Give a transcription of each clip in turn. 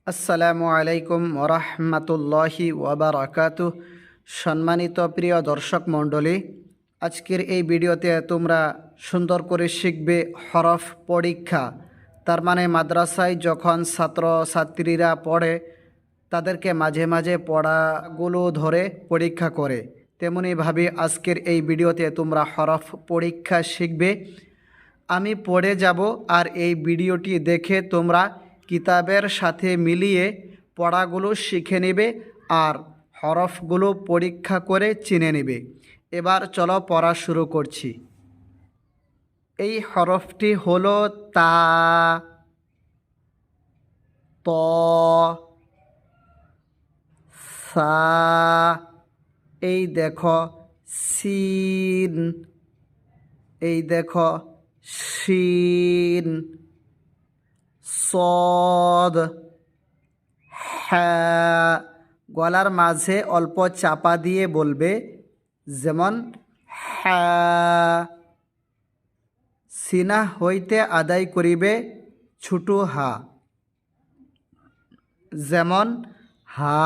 আসসালামু আলাইকুম ওরহমতুল্লাহি ওয়াবারাকাতুহ। সম্মানিত প্রিয় দর্শক মণ্ডলী, আজকের এই ভিডিওতে তোমরা সুন্দর করে শিখবে হরফ পরীক্ষা। তার মানে মাদ্রাসায় যখন ছাত্রছাত্রীরা পড়ে তাদেরকে মাঝে মাঝে পড়াগুলো ধরে পরীক্ষা করে, তেমনিভাবে আজকের এই ভিডিওতে তোমরা হরফ পরীক্ষা শিখবে। আমি পড়ে যাব আর এই ভিডিওটি দেখে তোমরা কিতাবের সাথে মিলিয়ে পড়াগুলো শিখে নেবে আর হরফগুলো পরীক্ষা করে চিনে নেবে। এবার চলো পড়া শুরু করছি। এই হরফটি হলো তা, ত, সা, এই দেখো সিন, এই দেখো শিন, সদ, হ্যাঁ। গলার মাঝে অল্প চাপা দিয়ে বলবে, যেমন হ্যাঁ। সিনা হইতে আদায় করিবে ছোট হা, যেমন হা।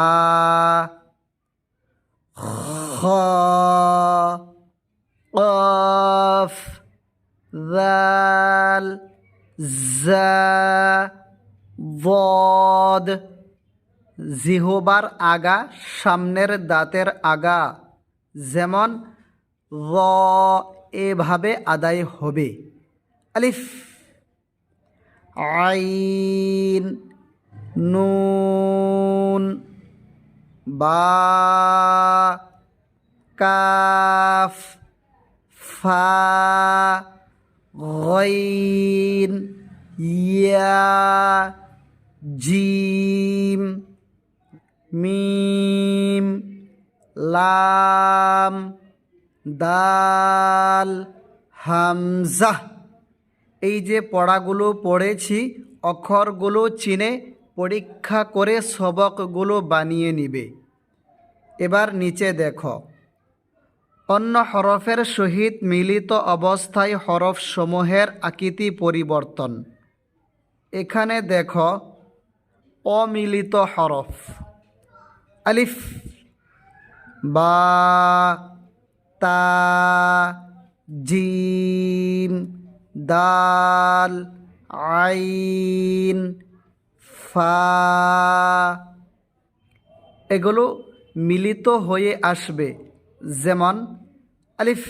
খ, কফ, দাল, জা, বদ। জিহবার আগা সামনের দাঁতের আগা, যেমন র, এভাবে আদায় হবে। আলিফ, আইন, নুন, বা, কাফ, ফা, গইন, ইয়া, জিম, মিম, লাম, দাল, হামজা। এই যে পড়াগুলো পড়েছি, অক্ষরগুলো চিনে পরীক্ষা করে সবকগুলো বানিয়ে নিবে। এবার নিচে দেখো, অন্য হরফের সহিত মিলিত অবস্থায় হরফ সমূহের আকৃতি পরিবর্তন। এখানে দেখো অমিলিত হরফ, আলিফ, বা, তা, জিম, দাল, আইন, ফা, এগুলো মিলিত হয়ে আসবে, যেমন আলিফ।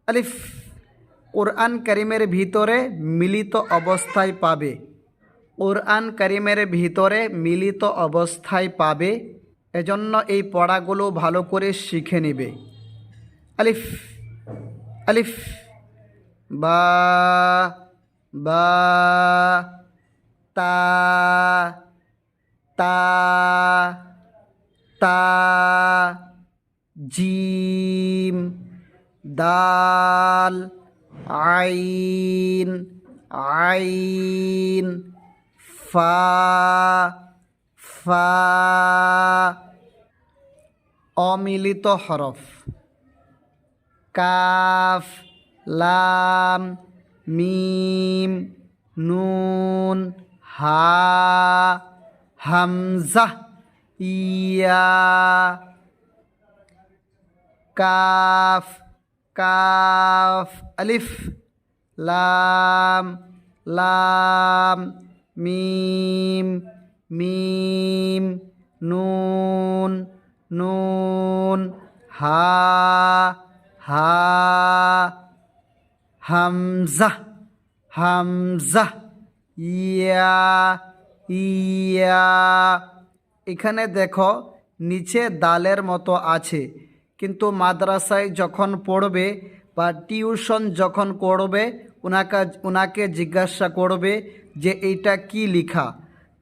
আলিফ কোরআন কারিমের ভিতরে মিলিত অবস্থায় পাবে, কোরআন কারিমের ভিতরে মিলিত অবস্থায় পাবে। এজন্য এই পড়াগুলো ভালো করে শিখে নেবে। আলিফ, আলিফ, বা, বা, তা, তা, তা, জিম, দাল, আইন, আইন, ফা, ফা। অমিলিত হরফ, কাফ, লাম, মিম, নুন, হা, হামজা, ইয়া। কাফ, কাফ, আলিফ, লাম, লাম, মিম, মিম, নুন, নুন, হা, হা, হামজা, হামজা, ইয়া, ইয়া। এখানে দেখো নিচে দালের মতো আছে, কিন্তু মাদ্রাসায় যখন পড়বে বা টিউশন যখন করবে ওনাকে জিজ্ঞাসা করবে যে এইটা কি লেখা।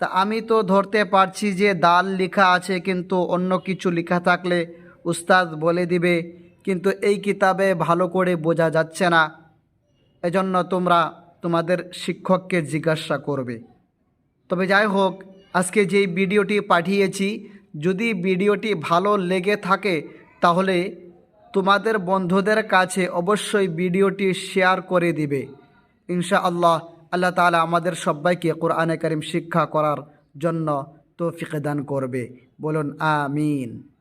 তা আমি তো ধরতে পারছি যে দাল লেখা আছে, কিন্তু অন্য কিছু লেখা থাকলে উস্তাদ বলে দিবে, কিন্তু এই কিতাবে ভালো করে বোঝা যাচ্ছে না। এজন্য তোমরা তোমাদের শিক্ষককে জিজ্ঞাসা করবে। তবে যাই হোক, আজকে যেই ভিডিওটি পাঠিয়েছি, যদি ভিডিওটি ভালো লেগে থাকে তাহলে তোমাদের বন্ধুদের কাছে অবশ্যই ভিডিওটি শেয়ার করে দিবে। ইনশাআল্লাহ আল্লাহ তাআলা আমাদের সবাইকে কোরআনে কারীম শিক্ষা করার জন্য তৌফিক দান করবে। বলুন আমিন।